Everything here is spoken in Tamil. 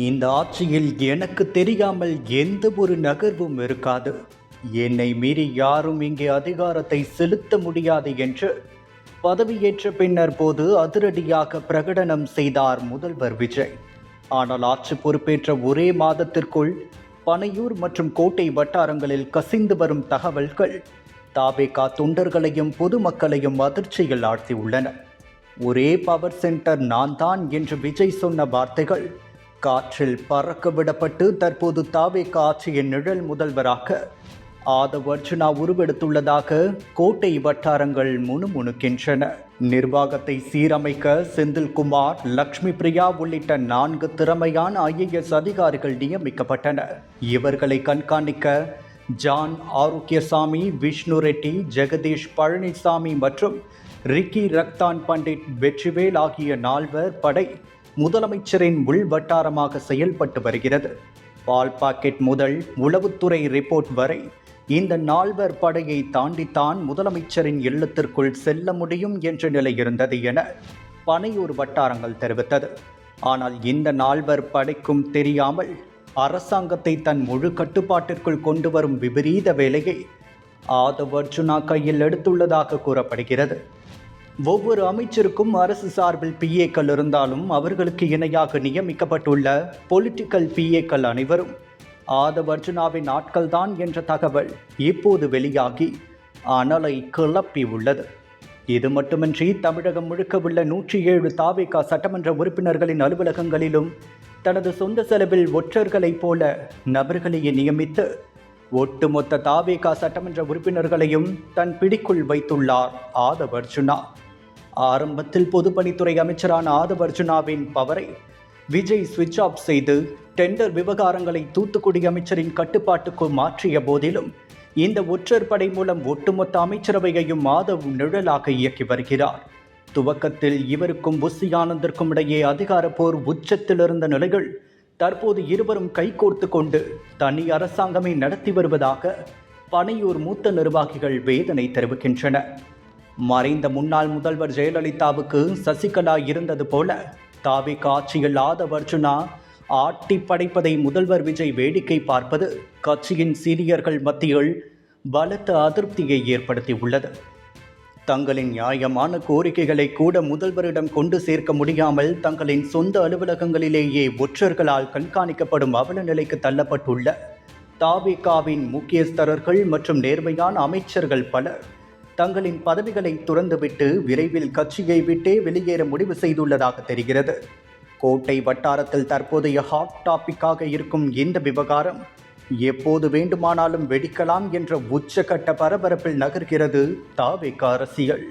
இந்த ஆட்சியில் எனக்கு தெரியாமல் எந்த ஒரு நகர்வும் இருக்காது. என்னை மீறி யாரும் இங்கே அதிகாரத்தை செலுத்த முடியாது என்று பதவியேற்ற பின்னர் போது அதிரடியாக பிரகடனம் செய்தார் முதல்வர் விஜய். ஆனால் ஆட்சி பொறுப்பேற்ற ஒரே மாதத்திற்குள் பனையூர் மற்றும் கோட்டை வட்டாரங்களில் கசிந்து வரும் தகவல்கள் தாவேகா தொண்டர்களையும் பொதுமக்களையும் அதிர்ச்சியில் ஆழ்த்தியுள்ளன. ஒரே பவர் சென்டர் நான் தான் என்று விஜய் சொன்ன வார்த்தைகள் காற்றில் பறக்க விடப்பட்டு தற்போது தாவேகா ஆட்சியின் நிழல் முதல்வராக ஆதவ் அர்ஜுனா உருவெடுத்துள்ளதாக கோட்டை வட்டாரங்கள் முணுமுணுக்கின்றன. நிர்வாகத்தை சீரமைக்க செந்தில்குமார், லக்ஷ்மி பிரியா உள்ளிட்ட 4 திறமையான IAS அதிகாரிகள் நியமிக்கப்பட்டனர். இவர்களை கண்காணிக்க ஜான் ஆரோக்கியசாமி, விஷ்ணு ரெட்டி, ஜெகதீஷ் பழனிசாமி மற்றும் ரிக்கி ரக்தான் பண்டிட் வெற்றிவேல் ஆகிய 4 படை முதலமைச்சரின் உள் வட்டாரமாக செயல்பட்டு வருகிறது. பால் பாக்கெட் முதல் உளவுத்துறை ரிப்போர்ட் வரை இந்த 4 படையை தாண்டித்தான் முதலமைச்சரின் இல்லத்திற்குள் செல்ல முடியும் என்ற நிலை இருந்தது என பனையூர் வட்டாரங்கள் தெரிவித்தது. ஆனால் இந்த 4 படைக்கும் தெரியாமல் அரசாங்கத்தை தன் முழு கட்டுப்பாட்டிற்குள் கொண்டு வரும் விபரீத வேலையை ஆதவ் அர்ஜுனா கையில் எடுத்துள்ளதாக கூறப்படுகிறது. ஒவ்வொரு அமைச்சருக்கும் அரசு சார்பில் PAக்கள் இருந்தாலும் அவர்களுக்கு இணையாக நியமிக்கப்பட்டுள்ள பொலிட்டிக்கல் PAக்கள் அனைவரும் ஆதவ் அர்ஜுனாவின் ஆட்கள்தான் என்ற தகவல் இப்போது வெளியாகி அனலை கிளப்பி உள்ளது. இது மட்டுமின்றி தமிழகம் முழுக்க உள்ள 107 தாவேகா சட்டமன்ற உறுப்பினர்களின் அலுவலகங்களிலும் தனது சொந்த செலவில் ஒற்றர்களைப் போல நபர்களையே நியமித்து ஒட்டுமொத்த தாவேகா சட்டமன்ற உறுப்பினர்களையும் தன் பிடிக்குள் வைத்துள்ளார் ஆதவ் அர்ஜுனா. ஆரம்பத்தில் பொதுப்பணித்துறை அமைச்சரான ஆதவ் அர்ஜுனாவின் பவரை விஜய் சுவிட்ச் ஆஃப் செய்து டெண்டர் விவகாரங்களை தூத்துக்குடி அமைச்சரின் கட்டுப்பாட்டுக்கு மாற்றிய போதிலும் இந்த ஒற்றர் படை மூலம் ஒட்டுமொத்த அமைச்சரவையையும் ஆதவ் நிழலாக இயக்கி வருகிறார். துவக்கத்தில் இவருக்கும் புஷி ஆனந்திற்கும் இடையே அதிகார போர் உச்சத்தில் இருந்த நிலையில் தற்போது இருவரும் கைகோர்த்து கொண்டு தனி அரசாங்கமே நடத்தி வருவதாக பனையூர் மூத்த நிர்வாகிகள் வேதனை தெரிவிக்கின்றனர். மறைந்த முன்னாள் முதல்வர் ஜெயலலிதாவுக்கு சசிகலா இருந்தது போல தாவேகா ஆட்சியில் ஆதவ் அர்ஜுனா ஆட்டி படைப்பதை முதல்வர் விஜய் வேடிக்கை பார்ப்பது கட்சியின் சீனியர்கள் மத்தியில் பலத்த அதிருப்தியை ஏற்படுத்தியுள்ளது. தங்களின் நியாயமான கோரிக்கைகளை கூட முதல்வரிடம் கொண்டு சேர்க்க முடியாமல் தங்களின் சொந்த அலுவலகங்களிலேயே ஒற்றர்களால் கண்காணிக்கப்படும் அவல நிலைக்கு தள்ளப்பட்டுள்ள தாவேகாவின் முக்கியஸ்தரர்கள் மற்றும் நேர்மையான அமைச்சர்கள் பலர் தங்களின் பதவிகளை துறந்துவிட்டு விரைவில் கட்சியை விட்டே வெளியேற முடிவு செய்துள்ளதாக தெரிகிறது. கோட்டை வட்டாரத்தில் தற்போதைய ஹாட் டாபிக்காக இருக்கும் இந்த விவகாரம் எப்போது வேண்டுமானாலும் வெடிக்கலாம் என்ற உச்சகட்ட பரபரப்பில் நகர்கிறது தாவேகா அரசியல்.